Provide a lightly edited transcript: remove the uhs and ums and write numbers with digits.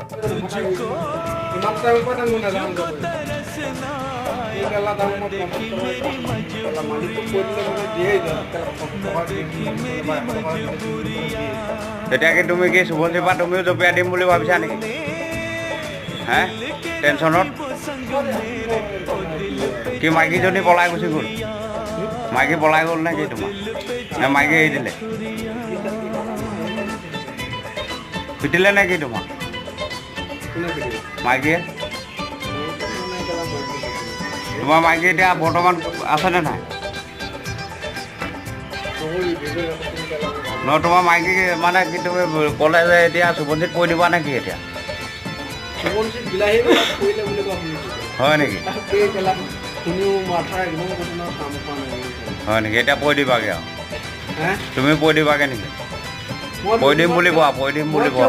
ইমান টাইমৰ পৰা মই নাজানো এই গেলা দাম মই 50 টকা মালিকটো কৈ দিলে মানে দিয়েই এতিয়া কি তুমি কি শুভঞ্জীৰ পৰা তুমিও জপিয়াই দিম বুলি ভাবিছা নেকি হে টেনশ্যনত কি মাইকীজনী পলাই গুচি গ'ল মাইকী পলাই গ'ল নে কি তোমাৰ নে মাইকী এৰি দিলে পিটিলে নে কি তোমাক মাইকীয়ে তোমাৰ মাইকী এতিয়া বৰ্তমান আছেনে নাই নহয় তোমাৰ মাইকী মানে কি তুমি ক'লে যে এতিয়া শুভঞ্জিত পৰি দিবা নে কি এতিয়া হয় নেকি হয় নেকি এতিয়া পৰি দিবাগৈ আৰু তুমি পৰি দিবাগৈ নেকি পৰি দিম বুলি কোৱা পৰি দিম বুলি কোৱা